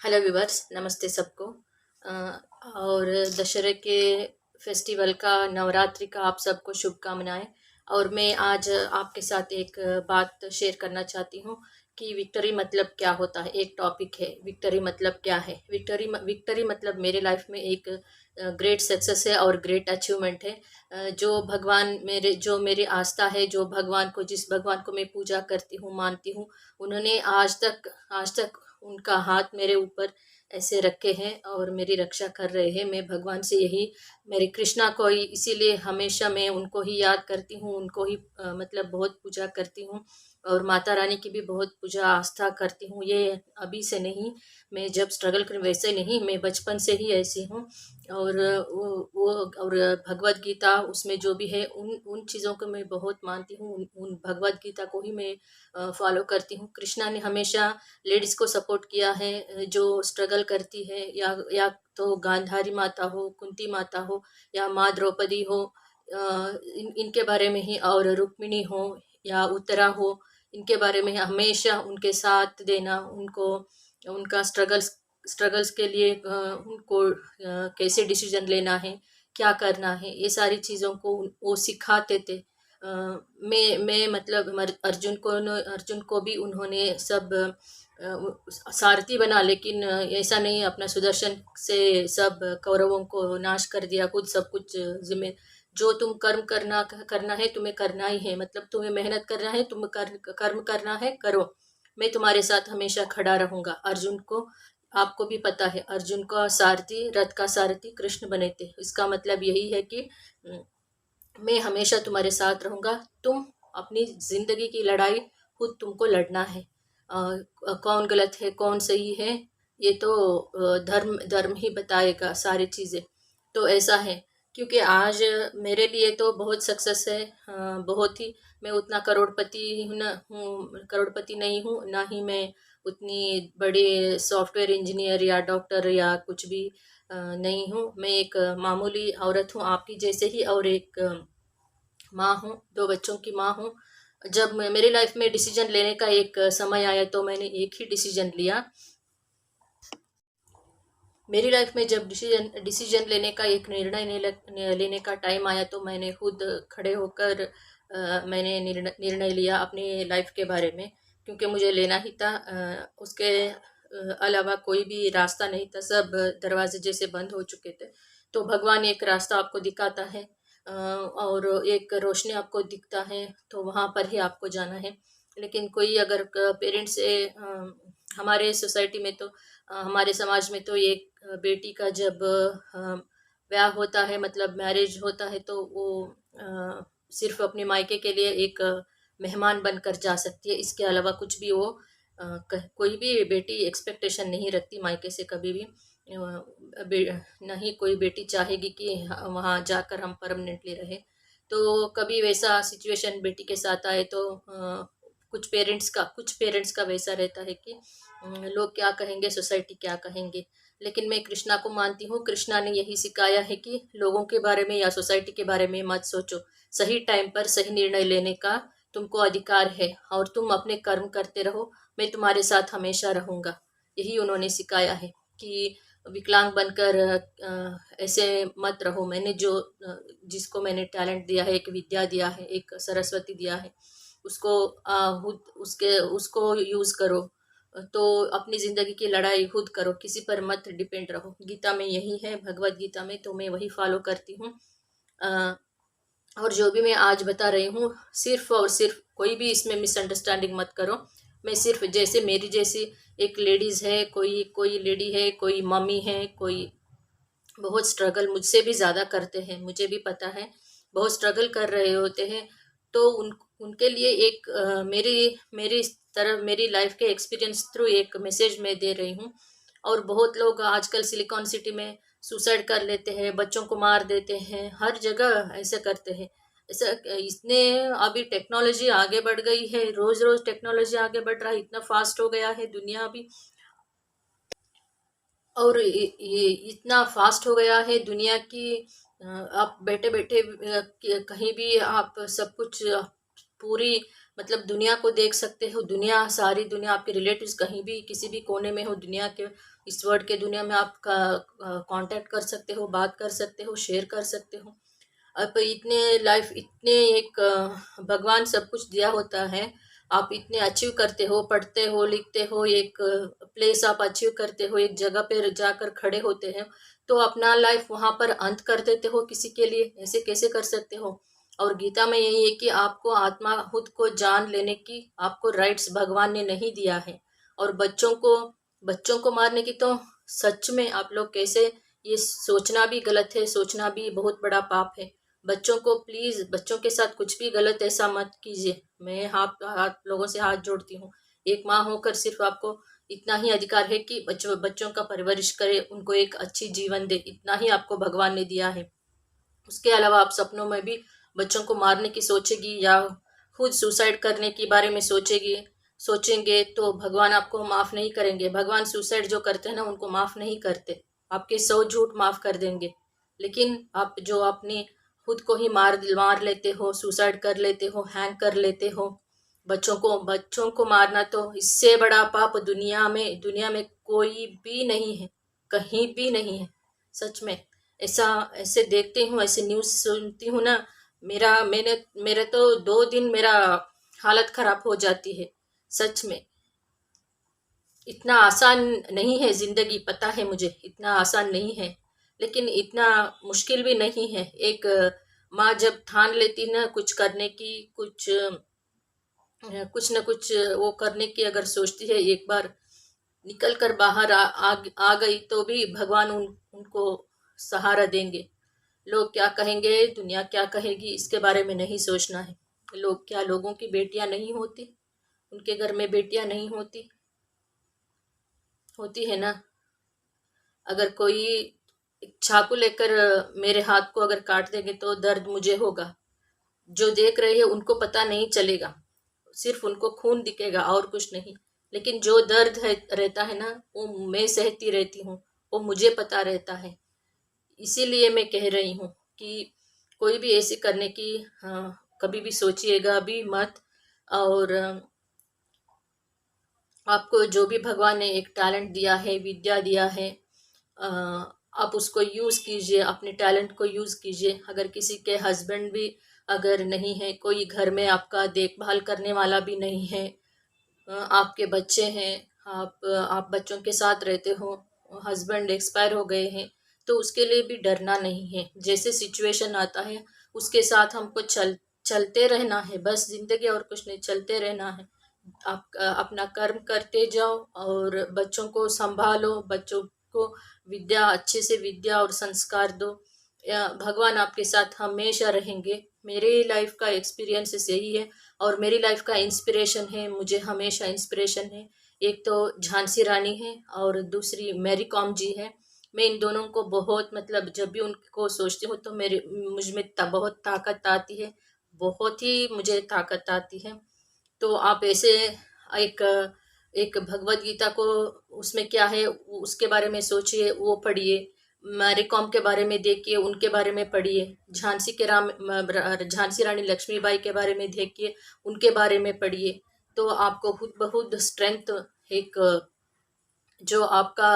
Hello viewers, नमस्ते सबको। अ, और दशहरे के फेस्टिवल का, नवरात्रि का आप सबको शुभकामनाएं। और मैं आज आपके साथ एक बात शेयर करना चाहती हूँ कि विक्टरी मतलब क्या होता है। एक टॉपिक है, विक्टरी मतलब क्या है। विक्टरी मतलब मेरे लाइफ में एक ग्रेट सक्सेस है और ग्रेट अचीवमेंट है। जो मेरी आस्था है, जिस भगवान को मैं पूजा करती हूँ, मानती हूँ, उन्होंने आज तक उनका हाथ मेरे ऊपर ऐसे रखे हैं और मेरी रक्षा कर रहे हैं। मैं भगवान से यही, मेरे कृष्णा को ही, इसीलिए हमेशा मैं उनको ही याद करती हूँ, उनको ही मतलब बहुत पूजा करती हूँ। और माता रानी की भी बहुत पूजा आस्था करती हूँ। ये अभी से नहीं, मैं जब स्ट्रगल कर वैसे नहीं, मैं बचपन से ही ऐसी हूँ। और वो और भगवत गीता उसमें जो भी है, उन उन चीज़ों को मैं बहुत मानती हूँ। उन भगवत गीता को ही मैं फॉलो करती हूँ। कृष्णा ने हमेशा लेडीज़ को सपोर्ट किया है, जो स्ट्रगल करती है, या तो गांधारी माता हो, कुंती माता हो, या माँ द्रौपदी हो, इनके बारे में ही, और रुक्मिणी हो या उत्तरा हो, इनके बारे में हमेशा उनके साथ देना, उनको उनका स्ट्रगल्स के लिए उनको कैसे डिसीजन लेना है, क्या करना है, ये सारी चीज़ों को वो सिखाते थे। मैं मतलब अर्जुन को भी उन्होंने सब सारथी बना, लेकिन ऐसा नहीं, अपना सुदर्शन से सब कौरवों को नाश कर दिया, खुद सब कुछ जिम्मे जो तुम कर्म करना करना है, तुम्हें करना ही है, मतलब तुम्हें मेहनत करना है, कर्म करना है, करो, मैं तुम्हारे साथ हमेशा खड़ा रहूंगा। अर्जुन को, आपको भी पता है, अर्जुन का सारथी, रथ का सारथी कृष्ण बने थे। इसका मतलब यही है कि मैं हमेशा तुम्हारे साथ रहूंगा। तुम अपनी जिंदगी की लड़ाई खुद तुमको लड़ना है। कौन गलत है, कौन सही है, ये तो धर्म धर्म ही बताएगा सारी चीज़ें। तो ऐसा है, क्योंकि आज मेरे लिए तो बहुत सक्सेस है, बहुत ही। मैं उतना करोड़पति नहीं हूँ, ना ही मैं उतनी बड़ी सॉफ्टवेयर इंजीनियर या डॉक्टर या कुछ भी नहीं हूँ। मैं एक मामूली औरत हूँ, आपकी जैसे ही, और एक माँ हूँ, दो बच्चों की माँ हूँ। जब मेरी लाइफ में डिसीजन लेने का एक समय आया, तो मैंने एक ही डिसीजन लिया। मेरी लाइफ में जब डिसीजन लेने का एक लेने का टाइम आया, तो मैंने खुद खड़े होकर मैंने निर्णय लिया अपनी लाइफ के बारे में, क्योंकि मुझे लेना ही था। उसके अलावा कोई भी रास्ता नहीं था, सब दरवाजे जैसे बंद हो चुके थे। तो भगवान एक रास्ता आपको दिखाता है, और एक रोशनी आपको दिखता है, तो वहाँ पर ही आपको जाना है। लेकिन कोई अगर पेरेंट्स से, हमारे सोसाइटी में तो, हमारे समाज में तो, एक बेटी का जब ब्याह होता है, मतलब मैरिज होता है, तो वो सिर्फ अपने मायके के लिए एक मेहमान बनकर जा सकती है। इसके अलावा कुछ भी वो कोई भी बेटी एक्सपेक्टेशन नहीं रखती मायके से कभी भी। नहीं कोई बेटी चाहेगी कि वहाँ जाकर हम परमानेंटली रहे। तो कभी वैसा सिचुएशन बेटी के साथ आए, तो कुछ पेरेंट्स का वैसा रहता है कि लोग क्या कहेंगे, सोसाइटी क्या कहेंगे। लेकिन मैं कृष्णा को मानती हूँ। कृष्णा ने यही सिखाया है कि लोगों के बारे में या सोसाइटी के बारे में मत सोचो, सही टाइम पर सही निर्णय लेने का तुमको अधिकार है, और तुम अपने कर्म करते रहो, मैं तुम्हारे साथ हमेशा रहूंगा। यही उन्होंने सिखाया है कि विकलांग बनकर ऐसे मत रहो। जिसको मैंने टैलेंट दिया है, एक विद्या दिया है, एक सरस्वती दिया है, उसको उसको यूज करो। तो अपनी जिंदगी की लड़ाई खुद करो, किसी पर मत डिपेंड रहो। गीता में यही है, भगवत गीता में, तो मैं वही फॉलो करती हूँ। अ, और जो भी मैं आज बता रही हूँ, सिर्फ और सिर्फ कोई भी इसमें मिसअंडरस्टैंडिंग मत करो। मैं सिर्फ, जैसे मेरी जैसी एक लेडीज़ है, कोई कोई लेडी है, कोई मम्मी है, कोई बहुत स्ट्रगल मुझसे भी ज़्यादा करते हैं, मुझे भी पता है, बहुत स्ट्रगल कर रहे होते हैं। तो उनके लिए एक मेरी मेरी तरह मेरी लाइफ के एक्सपीरियंस थ्रू एक मैसेज मैं दे रही हूँ। और बहुत लोग आजकल सिलिकॉन सिटी में सुसाइड कर लेते हैं, बच्चों को मार देते हैं, हर जगह ऐसे करते हैं। ऐसा इसने अभी टेक्नोलॉजी आगे बढ़ गई है, रोज रोज टेक्नोलॉजी आगे बढ़ रहा है, इतना फास्ट हो गया है दुनिया अभी। और ये इतना फास्ट हो गया है दुनिया की, आप बैठे बैठे कहीं भी आप सब कुछ पूरी मतलब दुनिया को देख सकते हो, दुनिया, सारी दुनिया, आपके रिलेटिव्स कहीं भी किसी भी कोने में हो दुनिया के, इस वर्ल्ड के दुनिया में आप कांटेक्ट कर सकते हो, बात कर सकते हो, शेयर कर सकते हो। अब इतने लाइफ, इतने एक भगवान सब कुछ दिया होता है, आप इतने अचीव करते हो, पढ़ते हो, लिखते हो, एक प्लेस आप अचीव करते हो, एक जगह पे जाकर खड़े होते हैं, तो अपना लाइफ वहां पर अंत कर देते हो किसी के लिए, ऐसे कैसे कर सकते हो। और गीता में यही है कि आपको आत्मा खुद को जान लेने की आपको राइट्स भगवान ने नहीं दिया है। और बच्चों को मारने की तो सच में आप लोग कैसे, ये सोचना भी गलत है, सोचना भी बहुत बड़ा पाप है। बच्चों को प्लीज, बच्चों के साथ कुछ भी गलत ऐसा मत कीजिए। मैं हाथ हाथ लोगों से हाथ जोड़ती हूँ। एक माँ होकर सिर्फ आपको इतना ही अधिकार है कि बच्चों बच्चों का परवरिश करे, उनको एक अच्छी जीवन दे, इतना ही आपको भगवान ने दिया है। उसके अलावा आप सपनों में भी बच्चों को मारने की सोचेगी या खुद सुसाइड करने के बारे में सोचेंगे तो भगवान आपको माफ नहीं करेंगे। भगवान सुसाइड जो करते हैं ना, उनको माफ नहीं करते, आपके 100 झूठ माफ कर देंगे। लेकिन आप जो अपनी खुद को ही मार मार लेते हो, सुसाइड कर लेते हो, हैंग कर लेते हो, बच्चों को मारना, तो इससे बड़ा पाप दुनिया में कोई भी नहीं है, कहीं भी नहीं है। सच में ऐसा, ऐसे देखती हूँ, ऐसे न्यूज़ सुनती हूँ ना, मेरे तो 2 दिन मेरा हालत खराब हो जाती है। सच में इतना आसान नहीं है जिंदगी, पता है मुझे इतना आसान नहीं है, लेकिन इतना मुश्किल भी नहीं है। एक माँ जब ठान लेती ना कुछ करने की, कुछ न कुछ वो करने की अगर सोचती है, एक बार निकल कर बाहर आ गई तो भी भगवान उनको सहारा देंगे। लोग क्या कहेंगे, दुनिया क्या कहेगी, इसके बारे में नहीं सोचना है। लोगों की बेटियां नहीं होती, उनके घर में बेटियां नहीं होती, होती है ना। अगर कोई चाकू लेकर मेरे हाथ को अगर काट देंगे तो दर्द मुझे होगा, जो देख रहे हैं उनको पता नहीं चलेगा, सिर्फ उनको खून दिखेगा और कुछ नहीं। लेकिन जो दर्द रहता है ना, वो मैं सहती रहती हूँ, वो मुझे पता रहता है। इसीलिए मैं कह रही हूँ कि कोई भी ऐसे करने की कभी भी सोचिएगा भी मत। और आपको जो भी भगवान ने एक टैलेंट दिया है, विद्या दिया है, अ, आप उसको यूज़ कीजिए, अपने टैलेंट को यूज़ कीजिए। अगर किसी के हस्बैंड भी अगर नहीं है, कोई घर में आपका देखभाल करने वाला भी नहीं है, आपके बच्चे हैं, आप बच्चों के साथ रहते हो, हस्बैंड एक्सपायर हो गए हैं, तो उसके लिए भी डरना नहीं है। जैसे सिचुएशन आता है उसके साथ हमको चलते रहना है, बस जिंदगी और कुछ नहीं, चलते रहना है। आप अपना कर्म करते जाओ और बच्चों को संभालो, बच्चों को विद्या, अच्छे से विद्या और संस्कार दो। भगवान आपके साथ हमेशा रहेंगे। मेरी लाइफ का एक्सपीरियंस यही है, और मेरी लाइफ का इंस्पिरेशन है, मुझे हमेशा इंस्पिरेशन है। एक तो झांसी रानी है और दूसरी मैरी कॉम जी है। मैं इन दोनों को बहुत, मतलब जब भी उनको सोचती हूँ तो मेरे मुझ में बहुत ताकत आती है, बहुत ही मुझे ताकत आती है। तो आप ऐसे एक एक भगवत गीता को, उसमें क्या है उसके बारे में सोचिए, वो पढ़िए। मैरी कॉम के बारे में देखिए, उनके बारे में पढ़िए। झांसी रानी लक्ष्मीबाई के बारे में देखिए, उनके बारे में पढ़िए। तो आपको खुद बहुत स्ट्रेंथ, एक जो आपका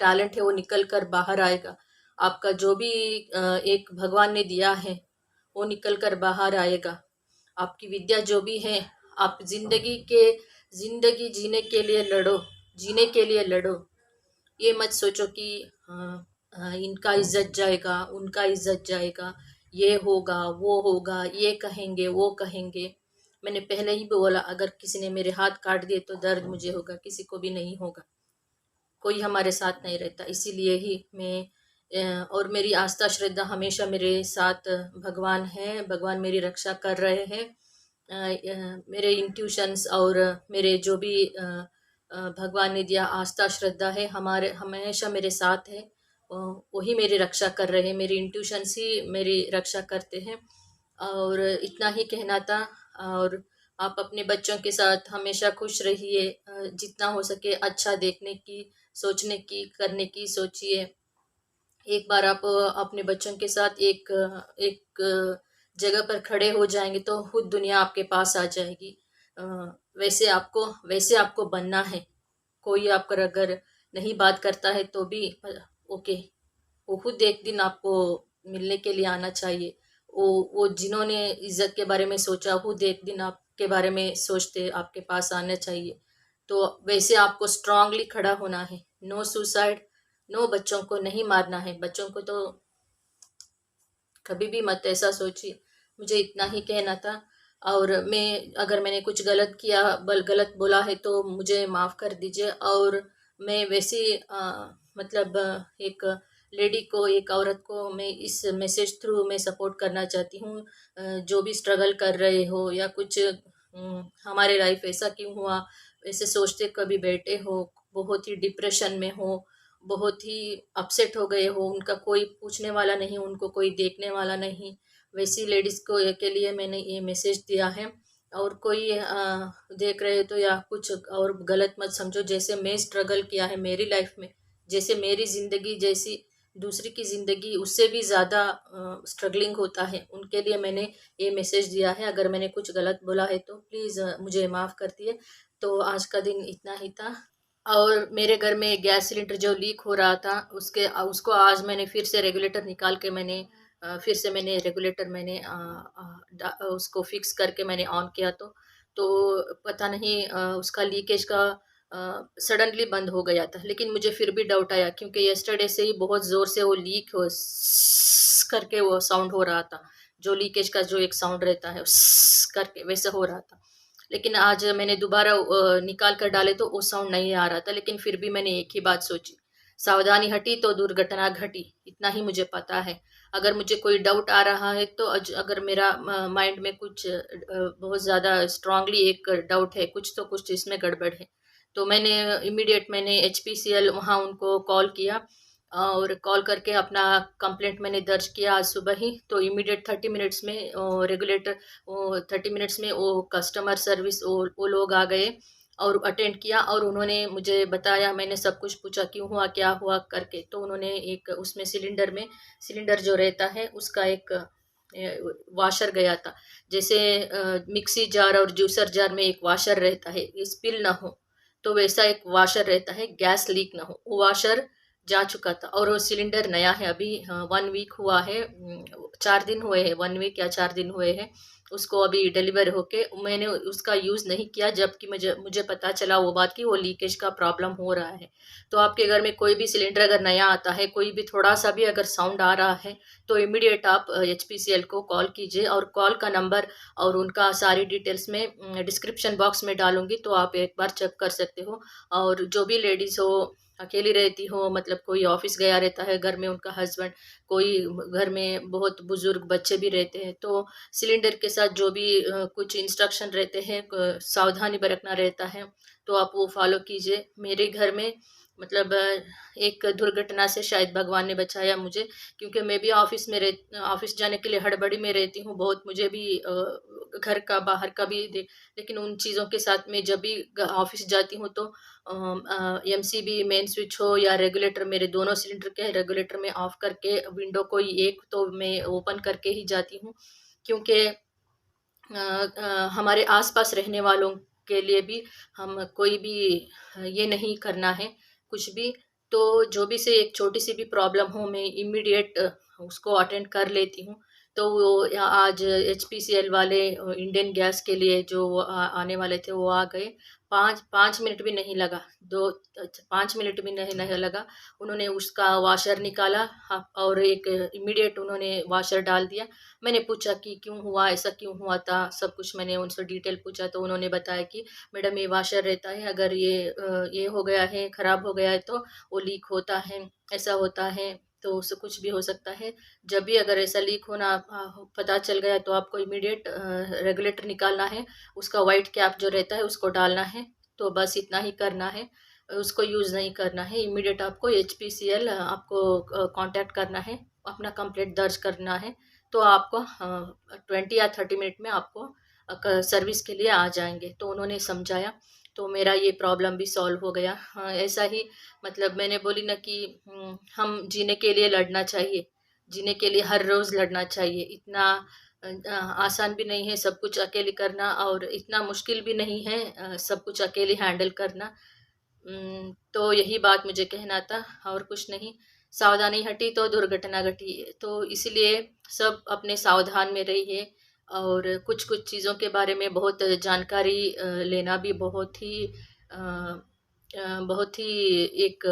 टैलेंट है वो निकल कर बाहर आएगा। आपका जो भी एक भगवान ने दिया है वो निकल कर बाहर आएगा। आपकी विद्या जो भी है, आप जिंदगी जीने के लिए लड़ो, जीने के लिए लड़ो। ये मत सोचो कि इनका इज्जत जाएगा, उनका इज्जत जाएगा, ये होगा, वो होगा, ये कहेंगे, वो कहेंगे। मैंने पहले ही बोला, अगर किसी ने मेरे हाथ काट दिए तो दर्द मुझे होगा, किसी को भी नहीं होगा। कोई हमारे साथ नहीं रहता, इसीलिए ही मैं और मेरी आस्था श्रद्धा हमेशा मेरे साथ भगवान है, भगवान मेरी रक्षा कर रहे हैं। मेरे इंट्यूशंस और मेरे जो भी भगवान ने दिया आस्था श्रद्धा है, हमारे हमेशा मेरे साथ है। वही मेरी रक्षा कर रहे हैं, मेरी इंट्यूशंस ही मेरी रक्षा करते हैं। और इतना ही कहना था। और आप अपने बच्चों के साथ हमेशा खुश रहिए, जितना हो सके अच्छा देखने की, सोचने की, करने की सोचिए। एक बार आप अपने बच्चों के साथ एक जगह पर खड़े हो जाएंगे तो खुद दुनिया आपके पास आ जाएगी। अ, वैसे आपको बनना है। कोई आपका अगर नहीं बात करता है तो भी ओके, वो खुद एक दिन आपको मिलने के लिए आना चाहिए। वो जिन्होंने इज्जत के बारे में सोचा खुद एक दिन आपके बारे में सोचते आपके पास आना चाहिए। तो वैसे आपको स्ट्रांगली खड़ा होना है। नो सुसाइड, नो, बच्चों को नहीं मारना है। बच्चों को तो कभी भी मत ऐसा सोचिए। मुझे इतना ही कहना था। और अगर मैंने कुछ गलत किया, गलत बोला है तो मुझे माफ़ कर दीजिए। और मैं वैसे मतलब एक लेडी को, एक औरत को मैं इस मैसेज थ्रू मैं सपोर्ट करना चाहती हूँ। जो भी स्ट्रगल कर रहे हो या कुछ हमारे लाइफ ऐसा क्यों हुआ ऐसे सोचते कभी बैठे हो, बहुत ही डिप्रेशन में हो, बहुत ही अपसेट हो गए हो, उनका कोई पूछने वाला नहीं, उनको कोई देखने वाला नहीं, वैसी लेडीज़ को के लिए मैंने ये मैसेज दिया है। और कोई देख रहे हो तो या कुछ और गलत मत समझो। जैसे मैं स्ट्रगल किया है मेरी लाइफ में, जैसे मेरी ज़िंदगी जैसी दूसरी की ज़िंदगी उससे भी ज़्यादा स्ट्रगलिंग होता है, उनके लिए मैंने ये मैसेज दिया है। अगर मैंने कुछ गलत बोला है तो प्लीज़ मुझे माफ़ कर दिए। तो आज का दिन इतना ही था। और मेरे घर में गैस सिलेंडर जो लीक हो रहा था उसको आज मैंने फिर से रेगुलेटर निकाल के मैंने फिर से मैंने रेगुलेटर मैंने उसको फिक्स करके मैंने ऑन किया। तो पता नहीं उसका लीकेज का सडनली बंद हो गया था, लेकिन मुझे फिर भी डाउट आया क्योंकि यस्टरडे से ही बहुत ज़ोर से वो लीक हो करके वो साउंड हो रहा था। जो लीकेज का जो एक साउंड रहता है करके वैसा हो रहा था। लेकिन आज मैंने दोबारा निकाल कर डाले तो वो साउंड नहीं आ रहा था। लेकिन फिर भी मैंने एक ही बात सोची, सावधानी हटी तो दुर्घटना घटी, इतना ही मुझे पता है। अगर मुझे कोई डाउट आ रहा है तो अगर मेरा माइंड में कुछ बहुत ज़्यादा स्ट्रांगली एक डाउट है, कुछ तो कुछ इसमें गड़बड़ है, तो मैंने HPCL वहाँ उनको कॉल किया। और कॉल करके अपना कंप्लेंट मैंने दर्ज किया आज सुबह ही। तो इमीडिएट 30 मिनट्स में रेगुलेटर वो 30 मिनट्स में वो कस्टमर सर्विस वो लोग आ गए और अटेंड किया। और उन्होंने मुझे बताया, मैंने सब कुछ पूछा क्यों हुआ क्या हुआ करके। तो उन्होंने एक उसमें सिलेंडर जो रहता है उसका एक वाशर गया था। जैसे मिक्सी जार और जूसर जार में एक वाशर रहता है, स्पिल ना हो, तो वैसा एक वाशर रहता है, गैस लीक ना हो, वो वाशर जा चुका था। और वो सिलेंडर नया है, अभी 1 वीक हुआ है, 4 दिन हुए हैं, 1 वीक या 4 दिन हुए हैं उसको अभी डिलीवर होके। मैंने उसका यूज़ नहीं किया, जबकि मुझे मुझे पता चला वो बात कि वो लीकेज का प्रॉब्लम हो रहा है। तो आपके घर में कोई भी सिलेंडर अगर नया आता है, कोई भी थोड़ा सा भी अगर साउंड आ रहा है, तो इमीडिएट आप HPCL को कॉल कीजिए। और कॉल का नंबर और उनका सारी डिटेल्स में डिस्क्रिप्शन बॉक्स में डालूंगी, तो आप एक बार चेक कर सकते हो। और जो भी लेडीज़ हो, अकेली रहती हो, मतलब कोई ऑफिस गया रहता है, घर में उनका हस्बैंड, कोई घर में बहुत बुजुर्ग बच्चे भी रहते हैं, तो सिलेंडर के साथ जो भी कुछ इंस्ट्रक्शन रहते हैं, सावधानी बरतना रहता है, तो आप वो फॉलो कीजिए। मेरे घर में मतलब एक दुर्घटना से शायद भगवान ने बचाया मुझे, क्योंकि मैं भी ऑफिस जाने के लिए हड़बड़ी में रहती हूँ बहुत। मुझे भी घर का बाहर का भी देख, लेकिन उन चीज़ों के साथ में जब भी ऑफिस जाती हूँ तो MCB मेन स्विच हो या रेगुलेटर, मेरे दोनों सिलेंडर के रेगुलेटर में ऑफ करके विंडो कोई एक तो मैं ओपन करके ही जाती हूँ। क्योंकि हमारे आसपास रहने वालों के लिए भी हम कोई भी ये नहीं करना है कुछ भी। तो जो भी से एक छोटी सी भी प्रॉब्लम हो, मैं इमीडिएट उसको अटेंड कर लेती हूँ। तो वो आज HPCL वाले इंडियन गैस के लिए जो वो आने वाले थे वो आ गए। 5 5 मिनट भी नहीं लगा, 5 मिनट भी नहीं लगा, उन्होंने उसका वाशर निकाला। हाँ, और एक इमीडिएट उन्होंने वाशर डाल दिया। मैंने पूछा कि क्यों हुआ, ऐसा क्यों हुआ था, सब कुछ मैंने उनसे डिटेल पूछा। तो उन्होंने बताया कि मैडम ये वाशर रहता है, अगर ये हो गया है, ख़राब हो गया है तो वो लीक होता है, ऐसा होता है। तो उससे कुछ भी हो सकता है। जब भी अगर ऐसा लीक होना पता चल गया तो आपको इमीडिएट रेगुलेटर निकालना है, उसका वाइट कैप जो रहता है उसको डालना है। तो बस इतना ही करना है, उसको यूज़ नहीं करना है। इमीडिएट आपको HPCL आपको कांटेक्ट करना है, अपना कंप्लेंट दर्ज करना है। तो आपको 20 या 30 मिनट में आपको सर्विस के लिए आ जाएंगे। तो उन्होंने समझाया, तो मेरा ये प्रॉब्लम भी सॉल्व हो गया। हाँ, ऐसा ही मतलब मैंने बोली ना कि हम जीने के लिए लड़ना चाहिए, जीने के लिए हर रोज़ लड़ना चाहिए। इतना आसान भी नहीं है सब कुछ अकेले करना, और इतना मुश्किल भी नहीं है सब कुछ अकेले हैंडल करना। तो यही बात मुझे कहना था, और कुछ नहीं। सावधानी हटी तो दुर्घटना घटी, तो इसलिए सब अपने सावधान में रहिए। और कुछ-कुछ चीज़ों के बारे में बहुत जानकारी लेना भी अ बहुत ही एक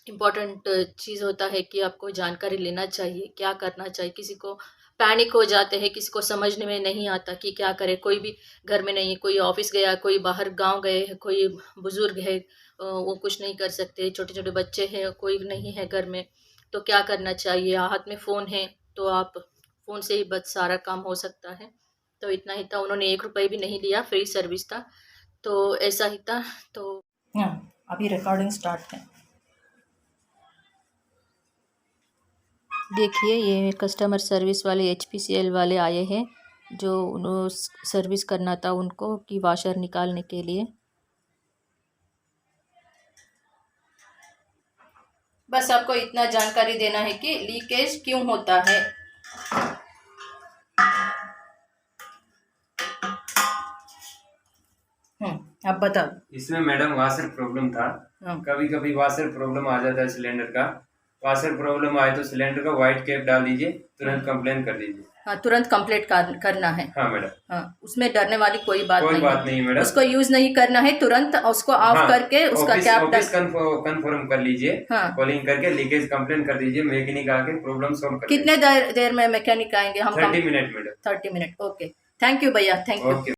इम्पोर्टेंट चीज़ होता है कि आपको जानकारी लेना चाहिए, क्या करना चाहिए। किसी को पैनिक हो जाते हैं, किसी को समझने में नहीं आता कि क्या करें, कोई भी घर में नहीं है, कोई ऑफ़िस गया, कोई बाहर गाँव गए हैं, कोई बुज़ुर्ग है, वो कुछ नहीं कर सकते, छोटे-छोटे बच्चे हैं, कोई नहीं है घर में, तो क्या करना चाहिए? हाथ में फ़ोन है, तो आप फ़ोन से ही बस सारा काम हो सकता है। तो इतना ही था, उन्होंने ₹1 भी नहीं लिया, फ्री सर्विस था, तो ऐसा ही था। तो हाँ, अभी रिकॉर्डिंग स्टार्ट है। देखिए, ये कस्टमर सर्विस वाले HPCL वाले आए हैं, जो सर्विस करना था उनको कि वाशर निकालने के लिए। बस आपको इतना जानकारी देना है कि लीकेज क्यों होता है। आप बताओ। इसमें मैडम वाशर प्रॉब्लम था। हाँ। कभी कभी वाशर प्रॉब्लम आ जाता है सिलेंडर का। वाशर प्रॉब्लम आए तो सिलेंडर का व्हाइट कैप डाल दीजिए, तुरंत कंप्लेन कर दीजिए। हाँ, तुरंत कंप्लेंट करना है। हाँ मैडम। हाँ, उसमें डरने वाली कोई बात नहीं मैडम। उसको यूज नहीं करना है, तुरंत उसको ऑफ हाँ, करके उसका कैप ऑफिस कंफर्म कर लीजिए। हाँ। कॉलिंग करके लीकेज कंप्लेन कर दीजिए, मैकेनिक आके प्रॉब्लम सॉल्व कर कितने देर में मैकेनिक आएंगे हम? 30 minute madam. 30 minute, okay. Thank you भैया, थैंक यू। ओके।